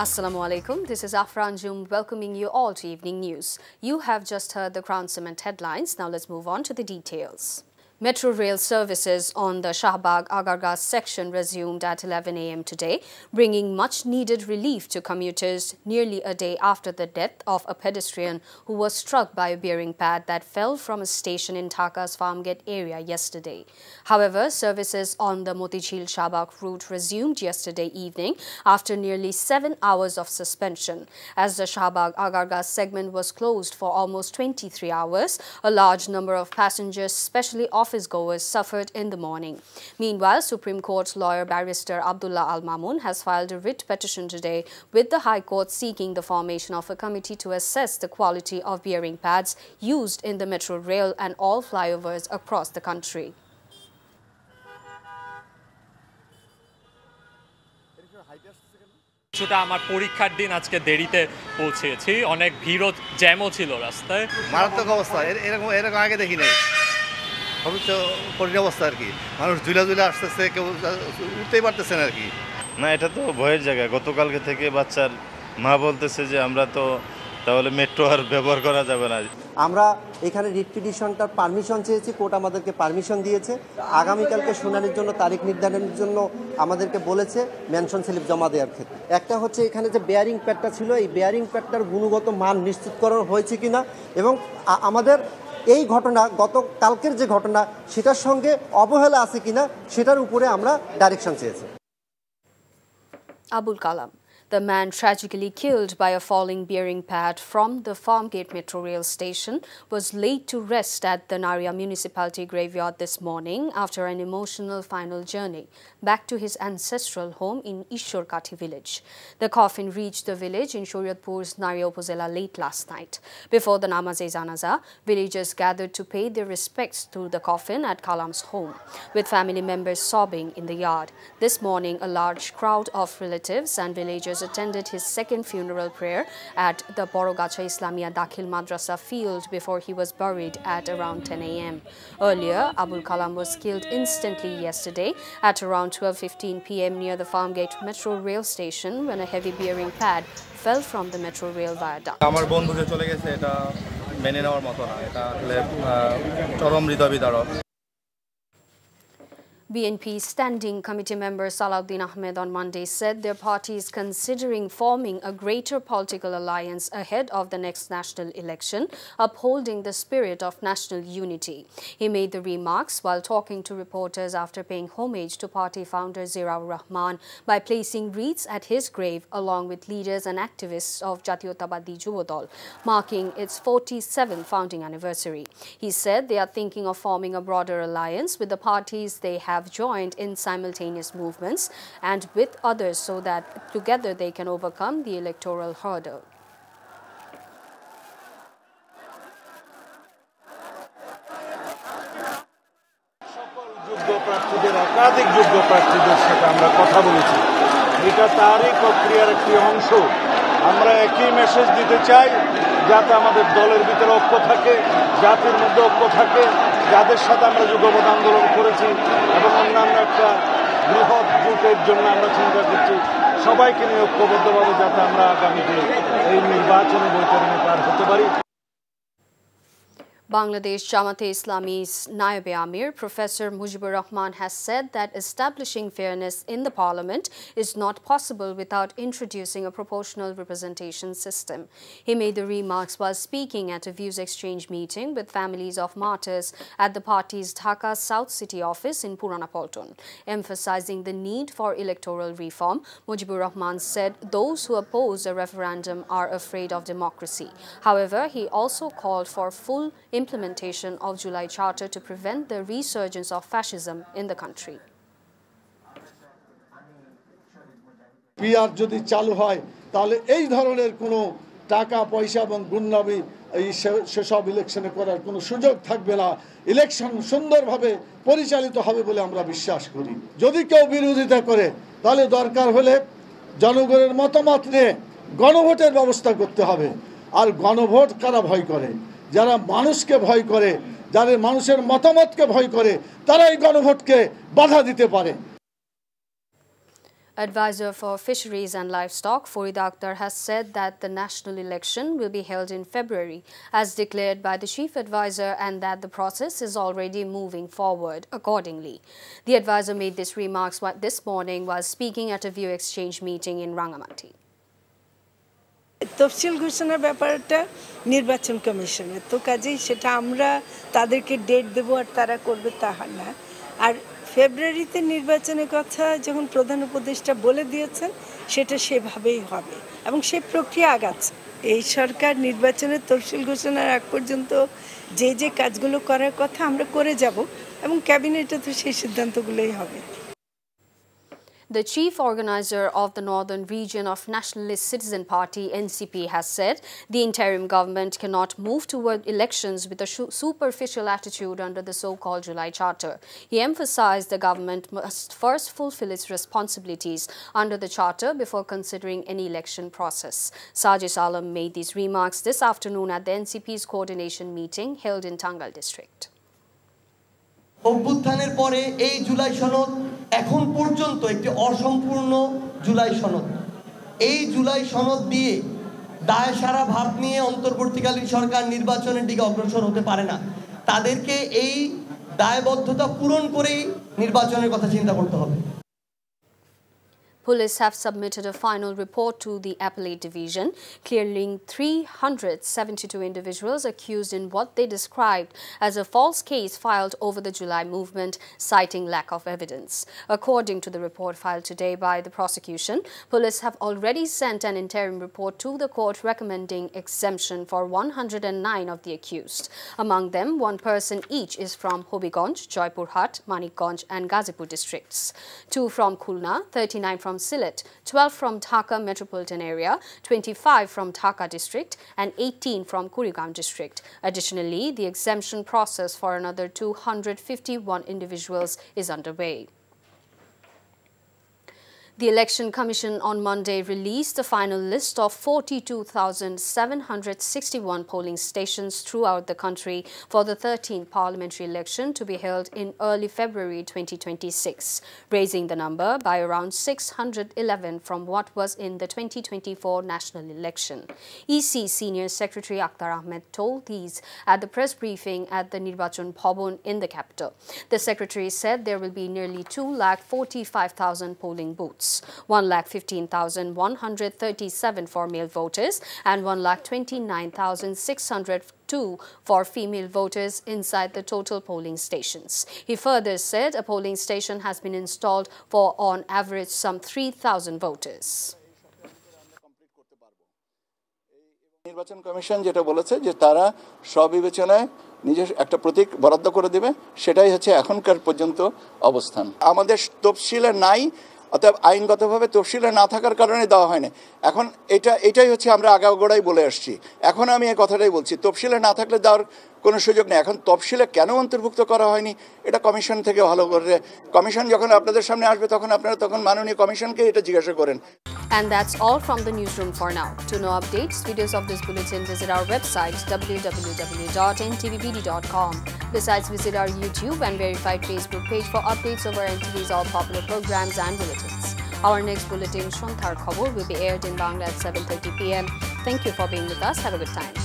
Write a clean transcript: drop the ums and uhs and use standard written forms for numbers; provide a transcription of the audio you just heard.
Assalamu alaikum. This is Afran Jum welcoming you all to Evening News. You have just heard the Crown Cement headlines. Now let's move on to the details. Metro rail services on the Shahbag-Agargaz section resumed at 11 a.m. today, bringing much-needed relief to commuters nearly a day after the death of a pedestrian who was struck by a bearing pad that fell from a station in Dhaka's Farmgate area yesterday. However, services on the Motijheel-Shahbag route resumed yesterday evening after nearly 7 hours of suspension. As the Shahbag-Agargaz segment was closed for almost 23 hours, a large number of passengers, especially office-goers, suffered in the morning. Meanwhile, Supreme Court lawyer barrister Abdullah Al-Mamun has filed a writ petition today with the High Court seeking the formation of a committee to assess the quality of bearing pads used in the metro rail and all flyovers across the country. কিছুটা আমার পরীক্ষার দিন আজকে দেরিতে পৌঁছেছি, অনেক ভিড় জ্যামও ছিল রাস্তায়। মারাত্মক অবস্থা, এরকম আগে দেখি নাই। কঠিন অবস্থা আর কি, মানুষ ঝুলা আসতেছে, কেউ উঠতেই পারতেছে না আর কি। না, এটা তো ভয়ের জায়গা। গতকালকে থেকে বাচ্চার মা বলতেছে যে আমরা তো তাহলে মেট্রো আর ব্যবহার করা যাবে না। আমরা এখানে রিট পিটিশনটার পারমিশন চেয়েছি, কোর্ট আমাদেরকে পারমিশন দিয়েছে। আগামীকালকে শুনানির জন্য তারিখ নির্ধারণের জন্য আমাদেরকে বলেছে মেনশন স্লিপ জমা দেওয়ার ক্ষেত্রে। একটা হচ্ছে এখানে যে বেয়ারিং প্যাডটা ছিল, এই বেয়ারিং প্যাডটার গুণগত মান নিশ্চিতকরণ হয়েছে কিনা, এবং আমাদের এই ঘটনা গতকালকের যে ঘটনা সেটার সঙ্গে অবহেলা আছে কিনা সেটার উপরে আমরা ডাইরেকশন চেয়েছি। Abul Kalam. The man tragically killed by a falling bearing pad from the Farmgate Metro Rail Station was laid to rest at the Naria Municipality Graveyard this morning after an emotional final journey back to his ancestral home in Ishorkati village. The coffin reached the village in Shoriatpur's Naria Upazila late last night. Before the Namaz-e-Janaza, villagers gathered to pay their respects to the coffin at Kalam's home, with family members sobbing in the yard. This morning, a large crowd of relatives and villagers attended his second funeral prayer at the Borogacha Islamia Dakhil Madrasa field before he was buried at around 10 a.m. Earlier, Abul Kalam was killed instantly yesterday at around 12:15 p.m. near the Farmgate Metro Rail Station when a heavy bearing pad fell from the Metro Rail viaduct. আমার বন্ধু যে চলে গেছে এটা মেনে নেওয়ার মতো না, এটা চরম হৃদয় বিদারক। BNP Standing Committee member Salahuddin Ahmed on Monday said their party is considering forming a greater political alliance ahead of the next national election, upholding the spirit of national unity. He made the remarks while talking to reporters after paying homage to party founder Ziaur Rahman by placing wreaths at his grave along with leaders and activists of Jatiyotabadi Jubo Dol, marking its 47th founding anniversary. He said they are thinking of forming a broader alliance with the parties they have joined in simultaneous movements and with others so that together they can overcome the electoral hurdle. একাধিক যোগ্য প্রার্থীদের সাথে আমরা কথা বলেছি, এটা তারই প্রক্রিয়ার একটি অংশ। আমরা একই মেসেজ দিতে চাই যাতে আমাদের দলের ভিতরে ঐক্য থাকে, জাতির মধ্যে ঐক্য থাকে, যাদের সাথে আমরা যুগপৎ আন্দোলন করেছি এবং অন্যান্য একটা বৃহৎ জোটের জন্য আমরা চিন্তা করছি, সবাইকে নিয়ে ঐক্যবদ্ধভাবে যাতে আমরা আগামীতে এই নির্বাচনী বৈতরণে পার হতে পারি। Bangladesh Jamaat-e-Islami's Naib-e-Amir, Professor Mujibur Rahman, has said that establishing fairness in the parliament is not possible without introducing a proportional representation system. He made the remarks while speaking at a views exchange meeting with families of martyrs at the party's Dhaka South City office in Purana Palton. Emphasizing the need for electoral reform, Mujibur Rahman said those who oppose a referendum are afraid of democracy. However, he also called for full implementation of July Charter to prevent the resurgence of fascism in the country. PR যদি চালু হয় তাহলে এই ধরনের কোনো টাকা পয়সা এবং গুন্ডামি এই সেসব ইলেকশনে করার কোনো সুযোগ থাকবে না। ইলেকশন সুন্দরভাবে পরিচালিত হবে বলে আমরা বিশ্বাস করি। যদি কেউ বিরোধিতা করে তাহলে দরকার হলে জনগণের মতামত নিয়ে গণভোটের ব্যবস্থা করতে হবে। আর গণভোট কারা ভয় করে? যারা মানুষকে ভয় করে, যারা মানুষের মতামতকে ভয় করে, তারা এই গণভোটকে বাধা দিতে পারে। Advisor for Fisheries and Livestock, Farida Akhtar, has said that the national election will be held in February, as declared by the Chief Advisor, and that the process is already moving forward accordingly. The advisor made these remarks this morning while speaking at a view exchange meeting in Rangamati. তফসিল ঘোষণার ব্যাপারটা নির্বাচন কমিশনের, তো কাজেই সেটা আমরা তাদেরকে ডেট দেব আর তারা করবে তা না। আর ফেব্রুয়ারিতে নির্বাচনের কথা যখন প্রধান উপদেষ্টা বলে দিয়েছেন সেটা সেভাবেই হবে এবং সেই প্রক্রিয়া আগাচ্ছে। এই সরকার নির্বাচনের তফসিল ঘোষণার আগ পর্যন্ত যে যে কাজগুলো করার কথা আমরা করে যাব এবং ক্যাবিনেটে তো সেই সিদ্ধান্তগুলোই হবে। The chief organizer of the Northern Region of Nationalist Citizen Party, NCP, has said the interim government cannot move toward elections with a superficial attitude under the so-called July Charter. He emphasized the government must first fulfill its responsibilities under the Charter before considering any election process. Sajis Alam made these remarks this afternoon at the NCP's coordination meeting held in Tangal district. অভ্যুত্থানের পরে এই জুলাই সনদ এখন পর্যন্ত একটি অসম্পূর্ণ জুলাই সনদ। এই জুলাই সনদ দিয়ে দায় সারা ভার নিয়ে অন্তর্বর্তীকালীন সরকার নির্বাচনের দিকে অগ্রসর হতে পারে না। তাদেরকে এই দায়বদ্ধতা পূরণ করেই নির্বাচনের কথা চিন্তা করতে হবে। Police have submitted a final report to the Appellate Division, clearing 372 individuals accused in what they described as a false case filed over the July movement, citing lack of evidence. According to the report filed today by the prosecution, police have already sent an interim report to the court recommending exemption for 109 of the accused. Among them, one person each is from Hobiganj, Joypurhat, Manikganj and Gazipur districts. 2 from Khulna, 39 from Sylhet, 12 from Dhaka metropolitan area, 25 from Dhaka district and 18 from Kurigram district. Additionally, the exemption process for another 251 individuals is underway. The Election Commission on Monday released the final list of 42,761 polling stations throughout the country for the 13th parliamentary election to be held in early February 2026, raising the number by around 611 from what was in the 2024 national election. EC Senior Secretary Akhtar Ahmed told these at the press briefing at the Nirbachan Bhavan in the capital. The secretary said there will be nearly 2,45,000 polling booths, 1,15,137 for male voters and 1,29,602 for female voters inside the total polling stations. He further said a polling station has been installed for on average some 3,000 voters. নির্বাচন commission যেটা বলেছে যে তারা স্ববিবেচনায় নিজের একটা প্রতীক বরাদ্দ করে দেবে, সেটাই হচ্ছে এখনকার পর্যন্ত অবস্থান। আমাদের তফসিলে নাই, অর্থাৎ আইনগতভাবে তফসিলে না থাকার কারণে দেওয়া হয়নি। এখন এটাই হচ্ছে আমরা আগাগোড়াই বলে আসছি। এখন আমি এই কথাটাই বলছি, তফসিলে না থাকলে দেওয়ার কোনো সুযোগ নেই। এখন তফসিলে কেন অন্তর্ভুক্ত করা হয়নি এটা কমিশন থেকে ভালো করে, কমিশন যখন আপনাদের সামনে আসবে তখন আপনারা তখন মাননীয় কমিশনকে এটা জিজ্ঞাসা করেন। And that's all from the newsroom for now. To know updates, videos of this bulletin, visit our website www.ntvbd.com. Besides, visit our YouTube and verified Facebook page for updates over NTV's all popular programs and bulletins. Our next bulletin, Shontar Khobor, will be aired in Bangla at 7:30 p.m. Thank you for being with us. Have a good time.